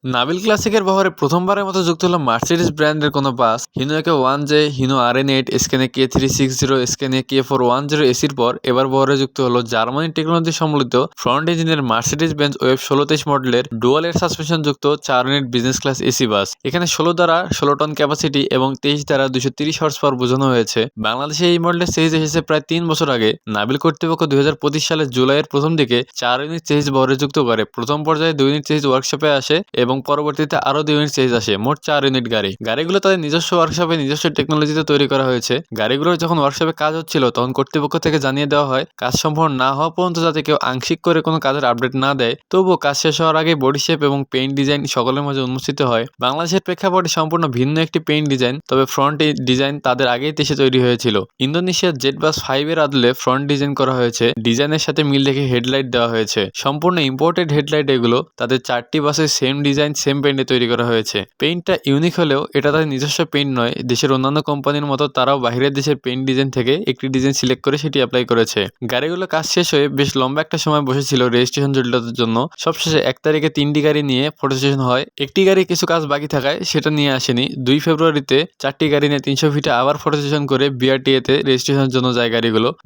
নাবিল ক্লাসিকের বহরে প্রথমবারের মতো যুক্ত হলো মার্সিডিজ ব্র্যান্ডের কোনো বাস। হিনো একে 1J, Hino RN8, স্কেনে K360, স্কেনে K410 এসির পর এবার বহরে যুক্ত হলো জার্মানি টেকনোলজি সম্বলিত ফ্রন্ট ইঞ্জিনের মার্সিডিজ বেঞ্জ ওয়েব 1623 মডেলের ডুয়াল এয়ার সাসপেনশন যুক্ত 4 unit business class AC bus. এখানে 16 দ্বারা 16 টন ক্যাপাসিটি এবং 23 দ্বারা 230 হর্স পাওয়ার বোঝানো হয়েছে। বাংলাদেশে এই মডেলের সিরিজ এসেছে প্রায় 3 বছর আগে। নাবিল কর্তৃপক্ষ 2025 সালের জুলাইয়ের প্রথম দিকে 4 ইউনিট সিরিজ বহরে যুক্ত করে। প্রথম পর্যায়ে 2 ইউনিট সিরিজ ওয়ার্কশপে আসে এবং পরবর্তীতে আরও 2 ইউনিট সিরিজ আসে। মোট 4 ইউনিট গাড়িগুলো তাদের নিজস্ব ওয়ার্কশপে নিজস্ব টেকনোলজিতে তৈরি করা হয়েছে। গাড়িগুলোর যখন ওয়ার্কশপে কাজ হচ্ছিল তখন কর্তৃপক্ষ থেকে জানিয়ে দেওয়া হয় কাজ সম্পূর্ণ না হওয়া পর্যন্ত যাতে কেউ আংশিক করে কোনো কাজের আপডেট না দেয়। তবুও কাজ শেষ হওয়ার আগে বডি শেপ এবং পেইন্ট ডিজাইন সকলের মাঝে উন্মোচিত হয়। বাংলাদেশের প্রেক্ষাপটে সম্পূর্ণ ভিন্ন একটি পেইন্ট ডিজাইন, তবে ফ্রন্ট ডিজাইন তাদের আগেই দেশে তৈরি হয়েছিল। ইন্দোনেশিয়ার জেট বাস 5 এর আদলে ফ্রন্ট ডিজাইন করা হয়েছে। ডিজাইনের সাথে মিল রেখে হেডলাইট দেওয়া হয়েছে। সম্পূর্ণ ইম্পোর্টেড হেডলাইট এগুলো। তাদের 4টি বাসের সেম ডিজাইন সেম পেইন্টে তৈরি করা হয়েছে। পেইন্টটা ইউনিক হলেও এটা তাদের নিজস্ব পেইন্ট নয়। দেশের অন্যান্য কোম্পানির মতো তারাও বাইরের দেশের পেইন্ট ডিজাইন থেকে একটি ডিজাইন সিলেক্ট করে সেটি অ্যাপ্লাই করেছে। গাড়িগুলো কাজ শেষ হয়ে বেশ লম্বা একটা সময় বসেছিল রেজিস্ট্রেশন জটিলতার জন্য। সবশেষে 1 তারিখে 3টি গাড়ি নিয়ে ফটো সেশন হয়। একটি গাড়ি কিছু কাজ বাকি থাকায় সেটা নিয়ে আসেনি। 2 ফেব্রুয়ারিতে 4টি গাড়ি নিয়ে 300 ফিটে আবার ফটো সেশন করে বিআরটিএতে রেজিস্ট্রেশনের জন্য যায়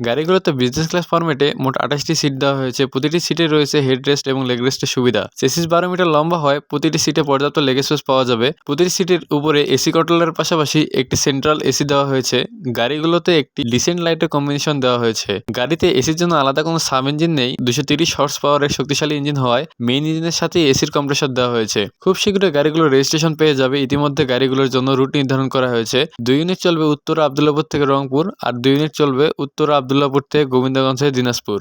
গাড়িগুলোতে বিজনেস ক্লাস ফরম্যাটে মোট 28টি সিট দেওয়া হয়েছে। প্রতিটি সিটে রয়েছে হেডরেস্ট এবং লেগ রেস্টের সুবিধা। চেসিস 12 মিটার লম্বা হয়। প্রতিটি সিটে পর্যাপ্ত লেগ স্পেস পাওয়া যাবে। প্রতিটি সিটের উপরে এসি কন্ট্রোলের পাশাপাশি একটি সেন্ট্রাল এসি দেওয়া হয়েছে। গাড়িগুলোতে একটি ডিসেন্ট লাইটের কম্বিনেশন দেওয়া হয়েছে। গাড়িতে এসির জন্য আলাদা কোনো সাব ইঞ্জিন নেই। 230 হর্স পাওয়ারের শক্তিশালী ইঞ্জিন হওয়ায় মেইন ইঞ্জিনের সাথে এসির কম্প্রেসর দেওয়া হয়েছে। খুব শীঘ্রই গাড়িগুলো রেজিস্ট্রেশন পেয়ে যাবে। ইতিমধ্যে গাড়িগুলোর জন্য রুট নির্ধারণ করা হয়েছে। 2 ইউনিট চলবে উত্তর আবদুল্লাপুর থেকে রংপুর আর 2 ইউনিট চলবে উত্তর আবদুল্লাপুর থেকে গোবিন্দগঞ্জ থেকে দিনাজপুর।